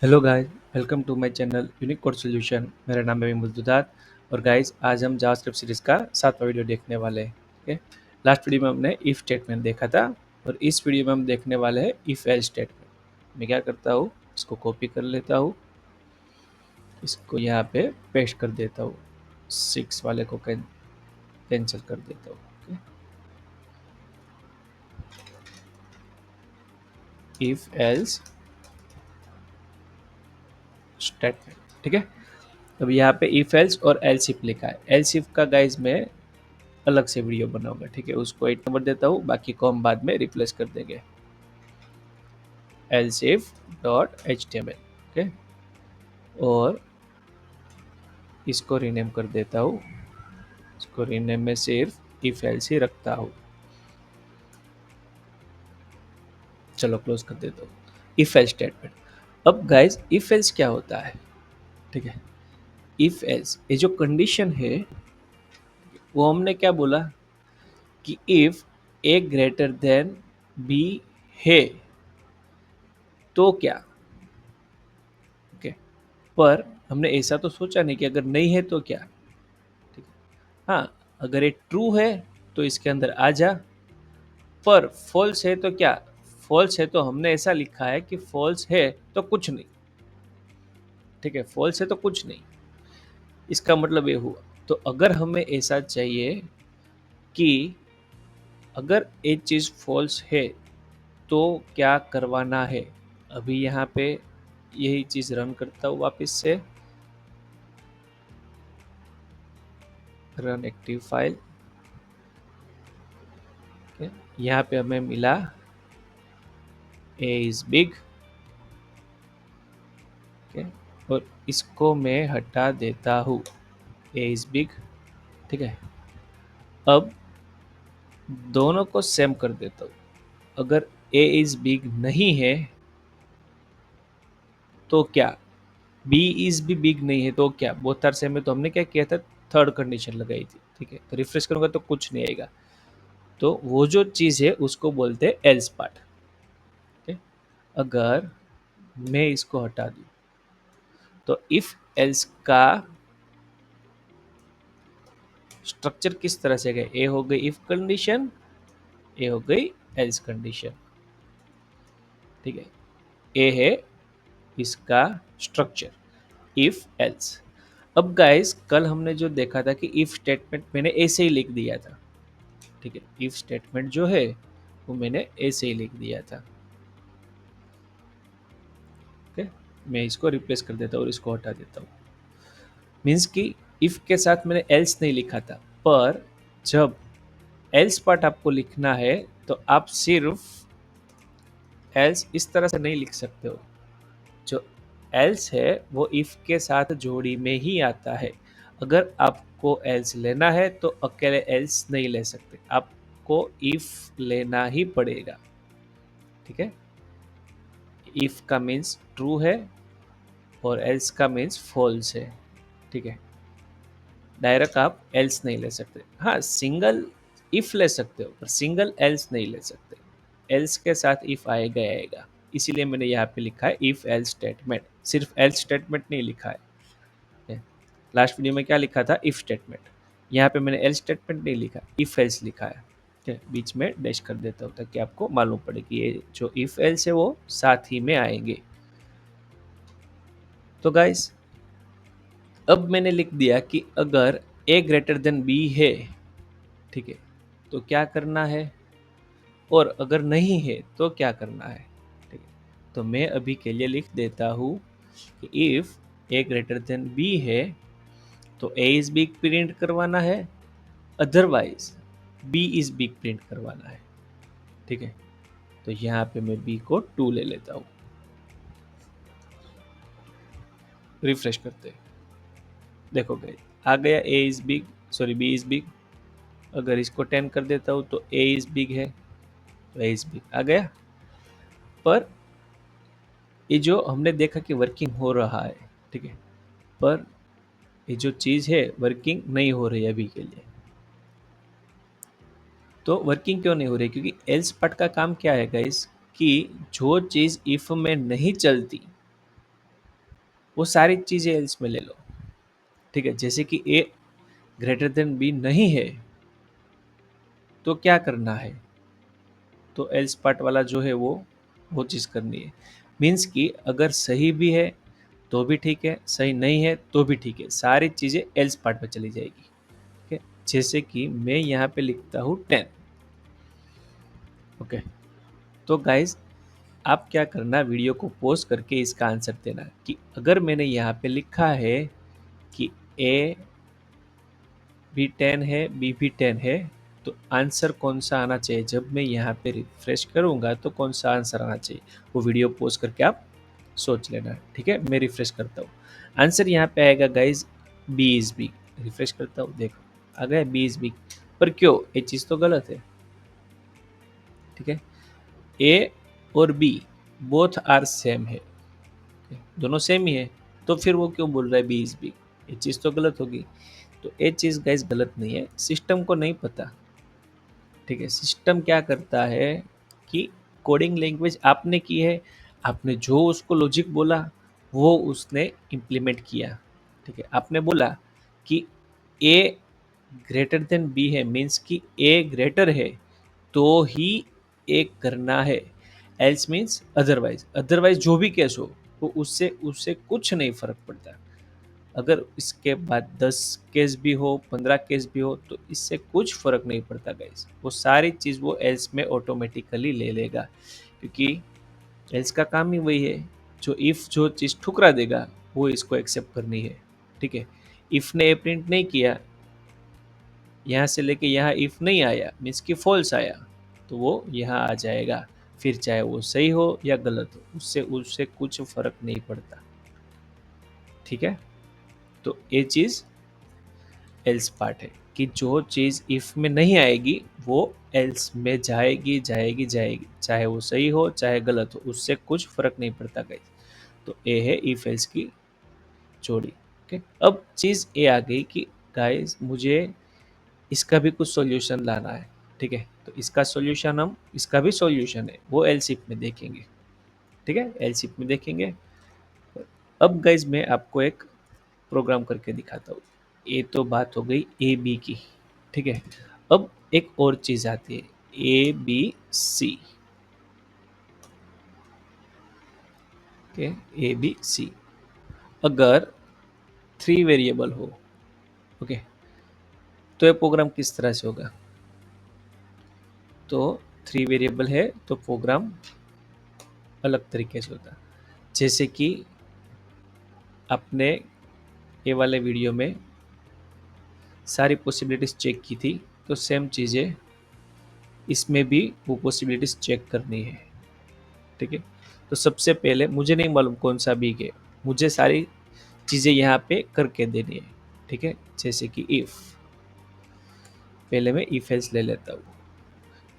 Hello guys, welcome to my channel unique code solution. मेरा नाम है विमल दुधात। और गाइस, आज हम जावास्क्रिप्ट सीरीज का 7वां वीडियो देखने वाले हैं। ओके, लास्ट वीडियो में हमने इफ स्टेटमेंट देखा था और इस वीडियो में हम देखने वाले हैं इफ एल्स स्टेटमेंट। मैं क्या करता हूँ, इसको कॉपी कर लेता हूँ, इसको यहाँ पे पेस्ट कर देता हूँ, 6 वाले को कैंसिल कर देता हूँ। इफ एल्स स्टेटमेंट, ठीक है। अब यहाँ पे इफ एल्स और एल्स इफ लिखा है। एल्स इफ का गाइज मैं अलग से वीडियो बनाऊंगा, ठीक है। उसको 8 नंबर देता हूँ, बाकी को हम बाद में रिप्लेस कर देंगे। elsif.html, okay. और इसको रीनेम कर देता हूँ। इसको रीनेम में सिर्फ इफ एल्स ही रखता हूँ। चलो क्लोज कर देता हूँ। If else statement. अब गाइज, इफ एल्स क्या होता है, ठीक है। इफ एल्स ये जो कंडीशन है, वो हमने क्या बोला कि if A greater than B है तो क्या, ओके। पर हमने ऐसा तो सोचा नहीं कि अगर नहीं है तो क्या, ठीक है। हाँ, अगर ये ट्रू है तो इसके अंदर आ जा, पर फॉल्स है तो क्या, फॉल्स है तो हमने ऐसा लिखा है कि फॉल्स है तो कुछ नहीं, ठीक है। फॉल्स है तो कुछ नहीं, इसका मतलब ये हुआ। तो अगर हमें ऐसा चाहिए कि अगर एक चीज़ फॉल्स है तो क्या करवाना है, अभी यहाँ पे यही चीज़ रन करता हूँ वापस से। रन एक्टिव फाइल, यहाँ पे हमें मिला ए इज बिग, और इसको मैं हटा देता हूँ, ए इज बिग, ठीक है। अब दोनों को सेम कर देता हूँ। अगर ए इज बिग नहीं है तो क्या, बी इज भी बिग नहीं है तो क्या, बोथ आर सेम है तो हमने क्या किया था, थर्ड कंडीशन लगाई थी, ठीक है। तो रिफ्रेश करूंगा तो कुछ नहीं आएगा। तो वो जो चीज़ है उसको बोलते हैं एल्स पार्ट, ठीक है। अगर मैं इसको हटा दूँ तो इफ एल्स का स्ट्रक्चर किस तरह से गए, ए हो गई इफ कंडीशन, ए हो गई एल्स कंडीशन, ठीक है। ए है इसका स्ट्रक्चर, इफ एल्स। अब गाइस, कल हमने जो देखा था कि इफ स्टेटमेंट मैंने ऐसे ही लिख दिया था, ठीक है। इफ स्टेटमेंट जो है वो मैंने ऐसे ही लिख दिया था, ओके। मैं इसको रिप्लेस कर देता हूँ और इसको हटा देता हूँ। मीन्स कि इफ के साथ मैंने एल्स नहीं लिखा था, पर जब एल्स पार्ट आपको लिखना है तो आप सिर्फ एल्स इस तरह से नहीं लिख सकते हो। जो एल्स है वो इफ के साथ जोड़ी में ही आता है। अगर आपको एल्स लेना है तो अकेले एल्स नहीं ले सकते, आपको इफ लेना ही पड़ेगा, ठीक है। इफ का मीन्स ट्रू है और एल्स का मीन्स फॉल्स है, ठीक है। डायरेक्ट आप एल्स नहीं ले सकते। हाँ, सिंगल इफ ले सकते हो पर सिंगल एल्स नहीं ले सकते। एल्स के साथ इफ आएगा आएगा, इसीलिए मैंने यहाँ पे लिखा है इफ एल्स स्टेटमेंट। सिर्फ एल्स स्टेटमेंट नहीं लिखा है। लास्ट वीडियो में क्या लिखा था, इफ स्टेटमेंट। यहाँ पे मैंने एल्स स्टेटमेंट नहीं लिखा, इफ एल्स लिखा है, ठीक है। बीच में डैश कर देता हूँ ताकि आपको मालूम पड़े कि ये जो इफ एल्स है वो साथ ही में आएंगे। तो गाइस, अब मैंने लिख दिया कि अगर ए ग्रेटर देन बी है, ठीक है, तो क्या करना है, और अगर नहीं है तो क्या करना है, ठीक है। तो मैं अभी के लिए लिख देता हूँ कि if A greater than B है तो ए इज बिग प्रिंट करवाना है, otherwise B is big print करवाना है, ठीक है। तो यहाँ पे मैं बी को 2 ले लेता हूँ। रिफ्रेश करते हैं, देखो गए आ गया A is big, sorry B is big. अगर इसको 10 कर देता हूँ तो ए इज बिग है, तो ए इज बिग आ गया। पर ये जो हमने देखा कि वर्किंग हो रहा है, ठीक है, पर ये जो चीज़ है वर्किंग नहीं हो रही है अभी के लिए। तो वर्किंग क्यों नहीं हो रही, क्योंकि एल्स पार्ट का काम क्या है गाइस, कि जो चीज़ इफ में नहीं चलती, वो सारी चीज़ें एल्स में ले लो, ठीक है। जैसे कि ए ग्रेटर देन बी नहीं है, तो क्या करना है, तो एल्स पार्ट वाला जो है वो चीज़ करनी है। मीन्स कि अगर सही भी है तो भी ठीक है, सही नहीं है तो भी ठीक है, सारी चीज़ें एल्स पार्ट में चली जाएगी, ठीक है। जैसे कि मैं यहाँ पे लिखता हूँ 10, ओके। तो गाइज आप क्या करना, वीडियो को पॉज करके इसका आंसर देना कि अगर मैंने यहाँ पे लिखा है कि ए भी 10 है, बी भी 10 है, तो आंसर कौन सा आना चाहिए। जब मैं यहाँ पे रिफ्रेश करूँगा तो कौन सा आंसर आना चाहिए, वो वीडियो पॉज करके आप सोच लेना, ठीक है। मैं रिफ्रेश करता हूँ, आंसर यहाँ पे आएगा guys B is big. Refresh करता हूँ, देखो आ गया बी इज बिग। पर क्यों, ये चीज़ तो गलत है, ठीक है। ए और बी बोथ आर सेम है, दोनों सेम ही है, तो फिर वो क्यों बोल रहा है बी इज बिग, ये चीज़ तो गलत होगी। तो ये चीज़ गाइज गलत नहीं है, सिस्टम को नहीं पता, ठीक है। सिस्टम क्या करता है कि कोडिंग लैंग्वेज आपने की है, आपने जो उसको लॉजिक बोला वो उसने इम्प्लीमेंट किया, ठीक है। आपने बोला कि ए ग्रेटर देन बी है, मीन्स कि ए ग्रेटर है तो ही ए करना है, एल्स मीन्स अदरवाइज। अदरवाइज जो भी केस हो वो उससे उससे कुछ नहीं फर्क पड़ता। अगर इसके बाद 10 केस भी हो, 15 केस भी हो, तो इससे कुछ फ़र्क नहीं पड़ता गाइस। वो सारी चीज़ वो एल्स में ऑटोमेटिकली ले लेगा, क्योंकि एल्स का काम ही वही है। जो इफ़ जो चीज़ ठुकरा देगा वो इसको एक्सेप्ट करनी है, ठीक है। इफ़ ने ए प्रिंट नहीं किया, यहाँ से लेके यहाँ इफ़ नहीं आया, मीन्स कि फॉल्स आया, तो वो यहाँ आ जाएगा। फिर चाहे वो सही हो या गलत हो, उससे उससे कुछ फ़र्क नहीं पड़ता, ठीक है। तो ये चीज़ एल्स पार्ट है कि जो चीज़ इफ़ में नहीं आएगी वो एल्स में जाएगी जाएगी जाएगी, चाहे वो सही हो चाहे गलत हो, उससे कुछ फ़र्क नहीं पड़ता गाइस। तो ए है इफ एल्स की जोड़ी, ओके। अब चीज़ ये आ गई कि गाइस मुझे इसका भी कुछ सॉल्यूशन लाना है, ठीक है। तो इसका सॉल्यूशन, हम इसका भी सॉल्यूशन है वो एलसीप में देखेंगे, ठीक है, एलसीप में देखेंगे। अब गाइस मैं आपको एक प्रोग्राम करके दिखाता हूँ। ये तो बात हो गई ए बी की, ठीक है। अब एक और चीज़ आती है A B C, okay. A B C अगर 3 वेरिएबल हो, ओके, तो ये प्रोग्राम किस तरह से होगा। तो 3 वेरिएबल है तो प्रोग्राम अलग तरीके से होता है। जैसे कि आपने ये वाले वीडियो में सारी पॉसिबिलिटीज़ चेक की थी, तो सेम चीज़ें इसमें भी वो पॉसिबिलिटीज़ चेक करनी है, ठीक है। तो सबसे पहले मुझे नहीं मालूम कौन सा बिग है, मुझे सारी चीज़ें यहाँ पे करके देनी है, ठीक है। जैसे कि इफ़, पहले मैं इफ एल्स ले लेता हूँ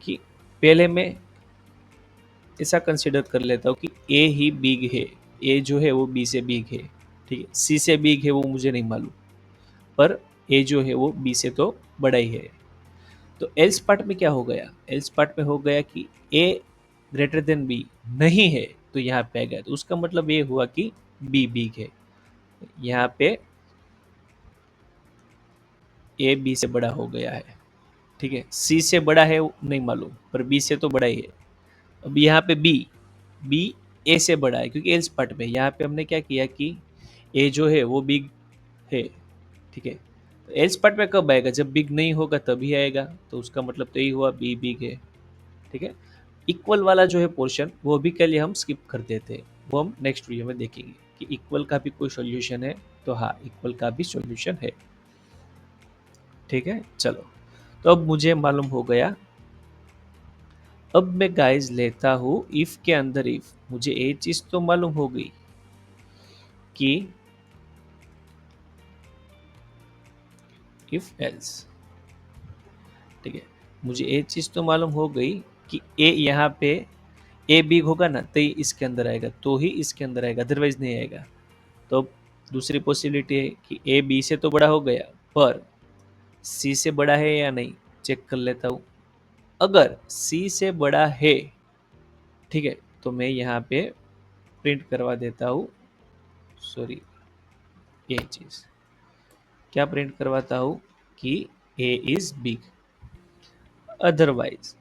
कि पहले मैं ऐसा कंसिडर कर लेता हूँ कि ए ही बिग है, ए जो है वो बी से बिग है, ठीक है। सी से बिग है वो मुझे नहीं मालूम, पर ए जो है वो बी से तो बड़ा ही है। तो एल्स पार्ट में क्या हो गया, एल्स पार्ट में हो गया कि ए ग्रेटर देन बी नहीं है, तो यहाँ पे आ गया, तो उसका मतलब ये हुआ कि बी बिग है। यहाँ पे ए बी से बड़ा हो गया है, ठीक है। सी से बड़ा है नहीं मालूम, पर बी से तो बड़ा ही है। अब यहाँ पे बी, बी ए से बड़ा है, क्योंकि एल्स पार्ट में यहाँ पे हमने क्या किया कि ए जो है वो बिग है, ठीक है। तो एल्स पार्ट में कब आएगा, जब बिग नहीं होगा तभी आएगा, तो उसका मतलब तो यही हुआ बी बिग है, ठीक है। इक्वल वाला जो है पोर्शन वो भी के लिए हम स्किप कर देते हैं, वो हम नेक्स्ट वीडियो में देखेंगे कि इक्वल का भी कोई सॉल्यूशन है। तो हाँ, इक्वल का भी सॉल्यूशन है, ठीक है। चलो, तो अब मुझे मालूम हो गया। अब मैं गाइस लेता हूँ इफ के अंदर इफ, मुझे ये चीज़ तो मालूम हो गई कि इफ एल्स, ठीक है। मुझे ये चीज़ तो मालूम हो गई कि ए यहाँ पे ए बिग होगा ना, तो ही इसके अंदर आएगा, तो ही इसके अंदर आएगा, अदरवाइज नहीं आएगा। तो अब दूसरी पॉसिबिलिटी है कि ए बी से तो बड़ा हो गया, पर सी से बड़ा है या नहीं, चेक कर लेता हूँ। अगर सी से बड़ा है, ठीक है, तो मैं यहाँ पे प्रिंट करवा देता हूँ, सॉरी ये चीज क्या प्रिंट करवाता हूं कि ए इज बिग। अदरवाइज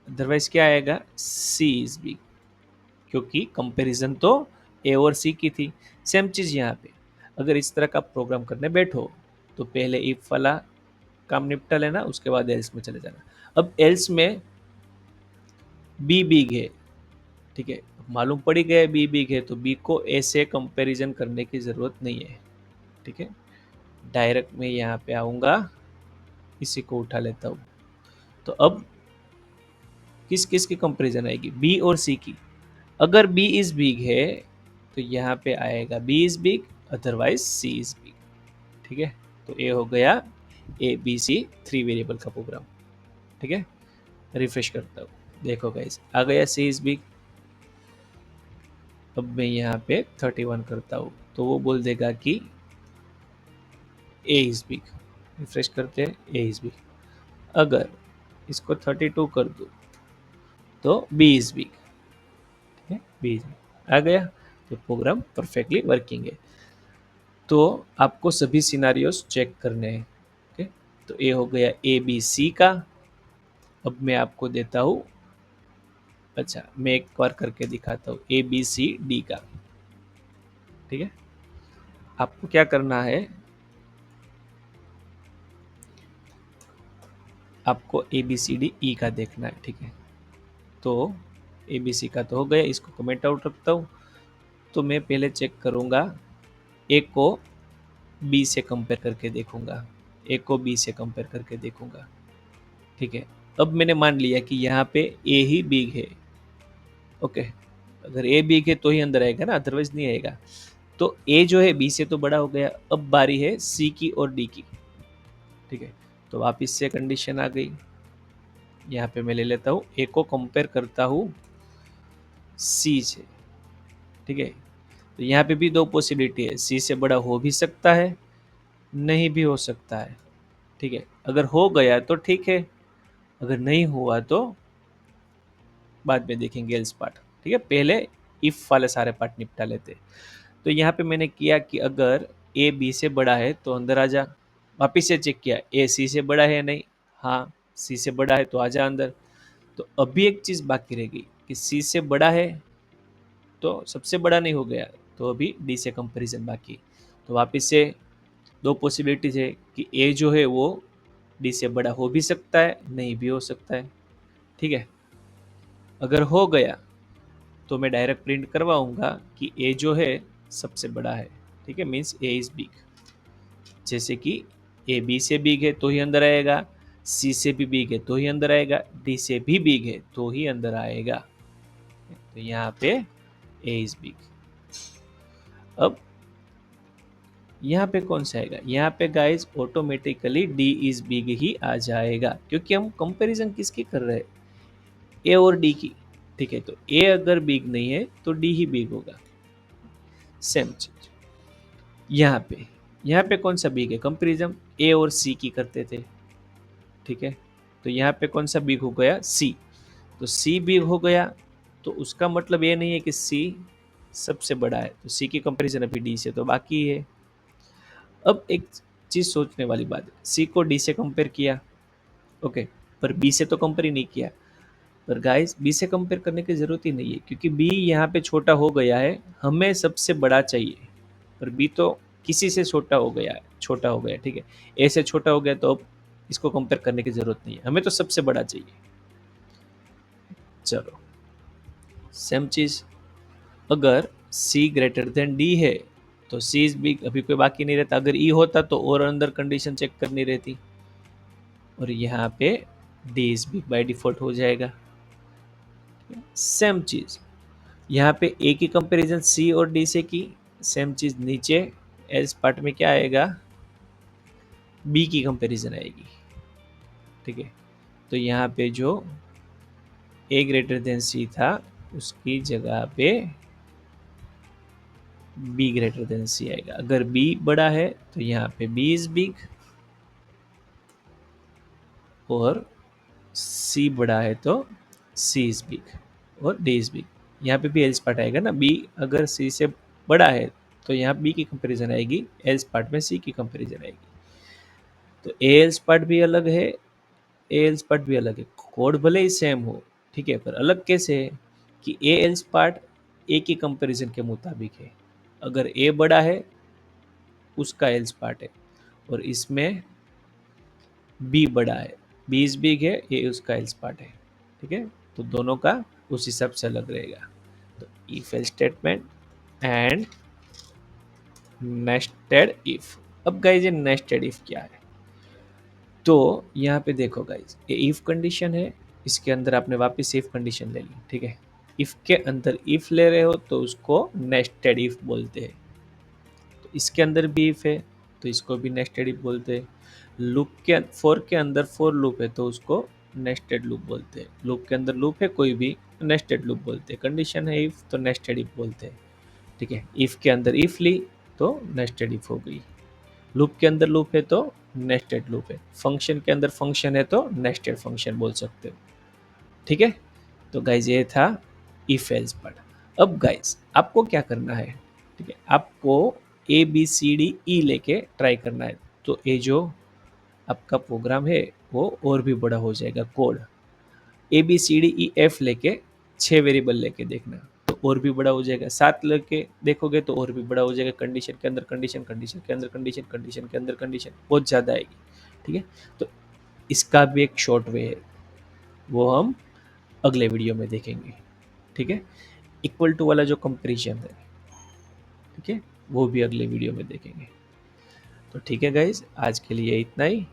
अदरवाइज क्या आएगा, सी इज बिग, क्योंकि कंपैरिजन तो ए और सी की थी। सेम चीज यहाँ पे अगर इस तरह का प्रोग्राम करने बैठो तो पहले इफ वाला काम निपटा लेना, उसके बाद एल्स में चले जाना। अब एल्स में बी बिग है, ठीक है, मालूम पड़ ही गया बी बिग है, तो बी को ए से कंपैरिजन करने की जरूरत नहीं है, ठीक है। डायरेक्ट मैं यहाँ पे आऊंगा, इसी को उठा लेता हूँ। तो अब किस किस की कंपैरिजन आएगी, बी और सी की। अगर बी इज बिग है तो यहाँ पे आएगा B is big, otherwise C is big, ठीक है। तो ये हो गया ए बी सी 3 वेरिएबल का प्रोग्राम, ठीक है। रिफ्रेश करता हूँ, देखो गाइस आ गया सी इज बिग। अब मैं यहाँ पे 31 करता हूँ तो वो बोल देगा कि ए इज बिग। रिफ्रेश करते हैं, ए इज बिग। अगर इसको 32 कर दूँ तो बी इज बिग, ठीक है, बी इज बिग आ गया। तो प्रोग्राम परफेक्टली वर्किंग है। तो आपको सभी सिनारियोस चेक करने हैं, ओके। तो ये हो गया ए बी सी का। अब मैं आपको देता हूँ, अच्छा मैं एक बार करके दिखाता हूँ ए बी सी डी का, ठीक है। आपको क्या करना है, आपको ए बी सी डी ई का देखना है, ठीक है। तो ए बी सी का तो हो गया, इसको कमेंट आउट रखता हूँ। तो मैं पहले चेक करूँगा, ए को बी से कंपेयर करके देखूंगा, ए को बी से कंपेयर करके देखूंगा, ठीक है। अब मैंने मान लिया कि यहाँ पे ए ही बिग है, ओके। अगर ए बिग है तो ही अंदर आएगा ना, अदरवाइज नहीं आएगा। तो ए जो है बी से तो बड़ा हो गया, अब बारी है सी की और डी की, ठीक है। तो वापिस से कंडीशन आ गई, यहाँ पे मैं ले लेता हूँ ए को कंपेयर करता हूँ सी से, ठीक है। तो यहाँ पे भी दो पॉसिबिलिटी है, सी से बड़ा हो भी सकता है, नहीं भी हो सकता है, ठीक है। अगर हो गया तो ठीक है, अगर नहीं हुआ तो बाद में देखेंगे एल्स पार्ट, ठीक है। पहले इफ वाले सारे पार्ट निपटा लेते। तो यहाँ पे मैंने किया कि अगर ए बी से बड़ा है तो अंदर आ जा। वापिस से चेक किया ए सी से बड़ा है या नहीं, हाँ सी से बड़ा है तो आ जा अंदर। तो अभी एक चीज बाकी रह गई कि सी से बड़ा है तो सबसे बड़ा नहीं हो गया, तो अभी डी से कंपैरिजन बाकी। तो वापिस से दो पॉसिबिलिटीज है कि ए जो है वो डी से बड़ा हो भी सकता है, नहीं भी हो सकता है, ठीक है। अगर हो गया तो मैं डायरेक्ट प्रिंट करवाऊंगा कि ए जो है सबसे बड़ा है, ठीक है, मीन्स ए इज बिग। जैसे कि ए बी से बिग है तो ही अंदर आएगा, सी से भी बिग है तो ही अंदर आएगा, डी से भी बिग है तो ही अंदर आएगा। तो यहाँ पे ए इज बिग। अब यहाँ पे कौन सा आएगा, यहाँ पे guys automatically D is big ही आ जाएगा, क्योंकि हम कंपैरिजन किसकी कर रहे हैं, ए और डी की, ठीक है। तो ए अगर बिग नहीं है तो डी ही बिग होगा। सेम चीज यहाँ पे कौन सा बिग है, कंपैरिजन ए और सी की करते थे, ठीक है। तो यहाँ पे कौन सा बिग हो गया, सी। तो सी बिग हो गया, तो उसका मतलब ये नहीं है कि सी सबसे बड़ा है, तो सी की कंपैरिजन अभी डी से तो बाकी है। अब एक चीज सोचने वाली बात है, सी को डी से कंपेयर किया, ओके, पर बी से तो कंपेयर ही नहीं किया। पर गाइस बी से कंपेयर करने की जरूरत ही नहीं है, क्योंकि बी यहाँ पे छोटा हो गया है, हमें सबसे बड़ा चाहिए, पर बी तो किसी से छोटा हो गया है, छोटा हो गया, ठीक है। ए से छोटा हो गया तो अब इसको कंपेयर करने की जरूरत नहीं है, हमें तो सबसे बड़ा चाहिए। चलो सेम चीज, अगर सी ग्रेटर देन डी है तो सी इज बिग, अभी कोई बाकी नहीं रहता। अगर ई होता तो और अंदर कंडीशन चेक करनी रहती, और यहाँ पे D is big by default हो जाएगा। सेम चीज यहाँ पे ए की कंपैरिजन सी और डी से की, सेम चीज नीचे एल्स पार्ट में क्या आएगा, बी की कंपैरिजन आएगी, ठीक है। तो यहाँ पे जो ए ग्रेटर देन सी था उसकी जगह पे बी ग्रेटर देन सी आएगा। अगर बी बड़ा है तो यहाँ पे बी इज बिग, और सी बड़ा है तो सी इज बिग और डी इज बिग। यहाँ पे भी एल्स पार्ट आएगा ना, बी अगर सी से बड़ा है तो यहाँ बी की कंपैरिजन आएगी, एल्स पार्ट में सी की कंपैरिजन आएगी। तो ए एल्स पार्ट भी अलग है, ए एल्स पार्ट भी अलग है, कोड भले ही सेम हो, ठीक है, पर अलग कैसे है कि ए एल्स पार्ट ए की कंपैरिजन के मुताबिक है। अगर ए बड़ा है उसका एल्स पार्ट है, और इसमें बी बड़ा है, बी इज बिग है, ए उसका एल्स पार्ट है, ठीक है। तो दोनों का उस हिसाब से अलग रहेगा। तो if else statement and nested if. अब गाइज ये नेस्टेड इफ क्या है, तो यहाँ पे देखो गाइज, ये इफ कंडीशन है, इसके अंदर आपने वापस इफ कंडीशन ले ली, ठीक है। इफ के अंदर इफ ले रहे हो तो उसको नेस्टेड इफ बोलते हैं। तो इसके अंदर भी इफ है तो इसको भी नेस्टेड इफ बोलते हैं। लूप के फॉर के अंदर फॉर लूप है तो उसको नेस्टेड लूप बोलते हैं। लूप के अंदर लूप है कोई भी, नेस्टेड लूप बोलते हैं। कंडीशन है इफ तो नेस्टेड इफ बोलते हैं, ठीक है। इफ के अंदर इफ ली तो नेस्टेड इफ हो गई। लूप के अंदर लूप है तो नेस्टेड लूप है। फंक्शन के अंदर फंक्शन है तो नेस्टेड फंक्शन बोल सकते हो, ठीक है। तो गाइज ये था इफ एल्स पार्ट। अब गाइज आपको क्या करना है, ठीक है, आपको ए बी सी डी ई लेके ट्राई करना है। तो ये जो आपका प्रोग्राम है वो और भी बड़ा हो जाएगा code. A B C D E F लेके 6 वेरिएबल लेके देखना तो और भी बड़ा हो जाएगा। 7 लेके देखोगे तो और भी बड़ा हो जाएगा। कंडीशन के अंदर कंडीशन, कंडीशन के अंदर कंडीशन, कंडीशन के अंदर कंडीशन, बहुत ज़्यादा आएगी, ठीक है। तो इसका भी एक शॉर्ट वे है, वो हम अगले वीडियो में देखेंगे, ठीक है। इक्वल टू वाला जो कंपेरिजन है, ठीक है, वो भी अगले वीडियो में देखेंगे। तो ठीक है गाइज, आज के लिए इतना ही।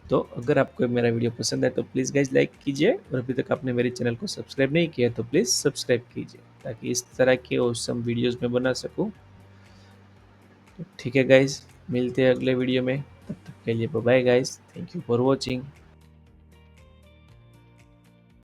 तो अगर आपको मेरा वीडियो पसंद है तो प्लीज़ गाइज लाइक कीजिए, और अभी तक आपने मेरे चैनल को सब्सक्राइब नहीं किया तो प्लीज़ सब्सक्राइब कीजिए, ताकि इस तरह के ऑसम वीडियोस में बना सकूं। तो ठीक है गाइज, मिलते हैं अगले वीडियो में, तब तक के लिए bye bye guys, thank you for watching.